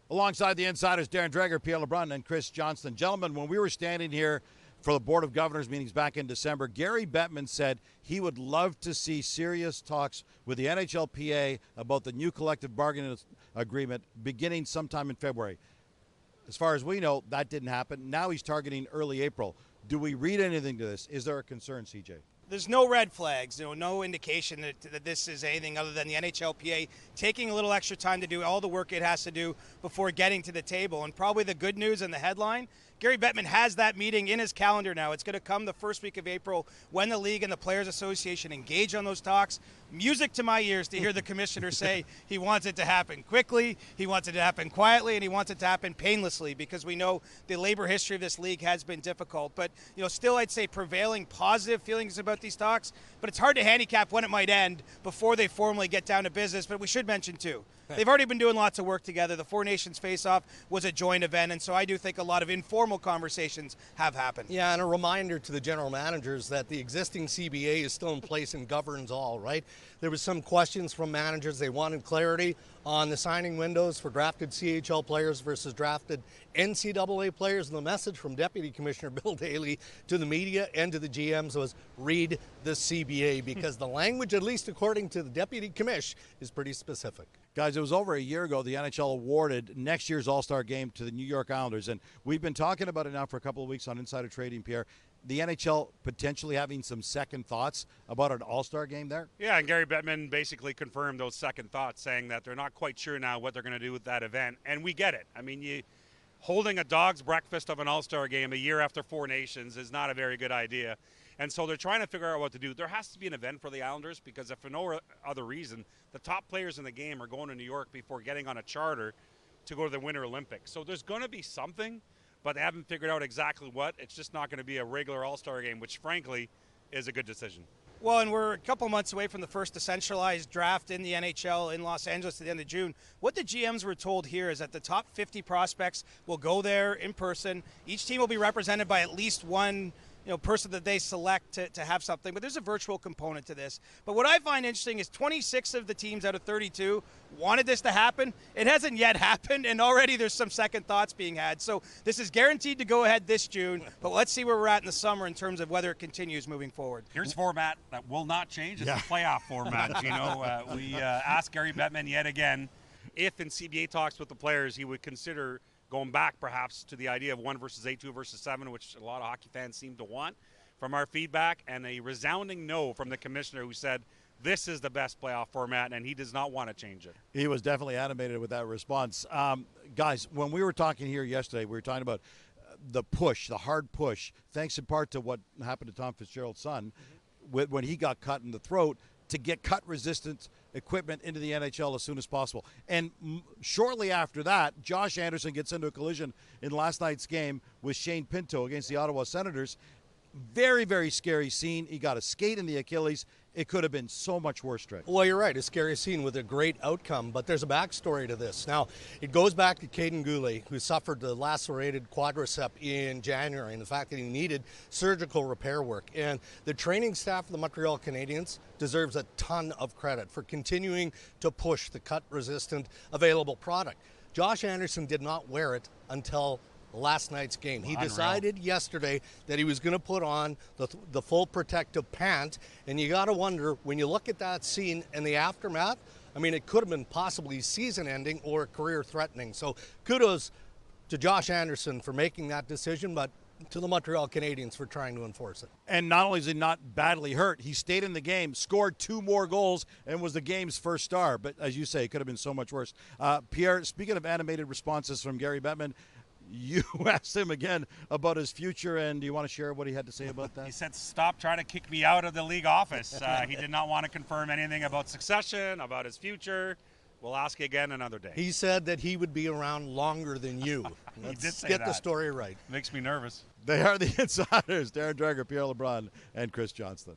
Alongside the Insiders, Darren Dreger, Pierre LeBrun, and Chris Johnston. Gentlemen, when we were standing here for the Board of Governors meetings back in December, Gary Bettman said he would love to see serious talks with the NHLPA about the new collective bargaining agreement beginning sometime in February. As far as we know, that didn't happen. Now he's targeting early April. Do we read anything to this? Is there a concern, CJ? There's no red flags, no indication that this is anything other than the NHLPA taking a little extra time to do all the work it has to do before getting to the table. And probably the good news and the headline, Gary Bettman has that meeting in his calendar now. It's going to come the first week of April when the league and the Players Association engage on those talks. Music to my ears to hear the commissioner say he wants it to happen quickly, he wants it to happen quietly, and he wants it to happen painlessly, because we know the labor history of this league has been difficult. But still, I'd say prevailing positive feelings about these talks, but it's hard to handicap when it might end before they formally get down to business. But we should mention too, they've already been doing lots of work together. The Four Nations Face-Off was a joint event, and so I do think a lot of informal conversations have happened. Yeah, and a reminder to the general managers that the existing CBA is still in place and governs all, right? There was some questions from managers. They wanted clarity on the signing windows for drafted CHL players versus drafted NCAA players. And the message from Deputy Commissioner Bill Daly to the media and to the GMs was read the CBA, because the language, at least according to the Deputy Commish, is pretty specific. Guys, it was over a year ago the NHL awarded next year's All-Star Game to the New York Islanders, and we've been talking about it now for a couple of weeks on Insider Trading, Pierre. The NHL potentially having some second thoughts about an All-Star Game there? Yeah, and Gary Bettman basically confirmed those second thoughts, saying that they're not quite sure now what they're going to do with that event, and we get it. I mean, holding a dog's breakfast of an All-Star Game a year after Four Nations is not a very good idea. And so they're trying to figure out what to do. There has to be an event for the Islanders, because if for no other reason, the top players in the game are going to New York before getting on a charter to go to the Winter Olympics. So there's going to be something, but they haven't figured out exactly what. It's just not going to be a regular All-Star Game, which frankly is a good decision. Well, and we're a couple months away from the first decentralized draft in the NHL in Los Angeles at the end of June. What the GMs were told here is that the top 50 prospects will go there in person. Each team will be represented by at least one person that they select to have something, but there's a virtual component to this. But what I find interesting is 26 of the teams out of 32 wanted this to happen. It hasn't yet happened, and already there's some second thoughts being had. So this is guaranteed to go ahead this June, but let's see where we're at in the summer in terms of whether it continues moving forward. Here's a format that will not change. It's the playoff format, Gino. We asked Gary Bettman yet again if in CBA talks with the players he would consider going back perhaps to the idea of 1 versus 8, 2 versus 7, which a lot of hockey fans seem to want from our feedback, and a resounding no from the commissioner, who said this is the best playoff format and he does not want to change it. He was definitely animated with that response. Guys, when we were talking here yesterday, we were talking about the push, the hard push, thanks in part to what happened to Tom Fitzgerald's son when he got cut in the throat, to get cut-resistant equipment into the NHL as soon as possible. And shortly after that, Josh Anderson gets into a collision in last night's game with Shane Pinto against the Ottawa Senators. Very, very scary scene. He got a skate in the Achilles. It could have been so much worse, Drake. Well, you're right. A scary scene with a great outcome, but there's a backstory to this. Now, it goes back to Caden Goulet, who suffered the lacerated quadricep in January, and the fact that he needed surgical repair work. And the training staff of the Montreal Canadiens deserves a ton of credit for continuing to push the cut-resistant available product. Josh Anderson did not wear it until last night's game. He decided yesterday that he was going to put on the full protective pant, and you got to wonder, when you look at that scene and the aftermath, I mean, it could have been possibly season-ending or career-threatening. So kudos to Josh Anderson for making that decision, but to the Montreal Canadiens for trying to enforce it. And not only is he not badly hurt, he stayed in the game, scored 2 more goals, and was the game's first star. But as you say, it could have been so much worse. Pierre, speaking of animated responses from Gary Bettman, you asked him again about his future, and do you want to share what he had to say about that? He said, stop trying to kick me out of the league office. He did not want to confirm anything about succession, about his future. We'll ask you again another day. He said that he would be around longer than you. Let's get the story right. Makes me nervous. They are the Insiders, Darren Dreger, Pierre LeBrun, and Chris Johnston.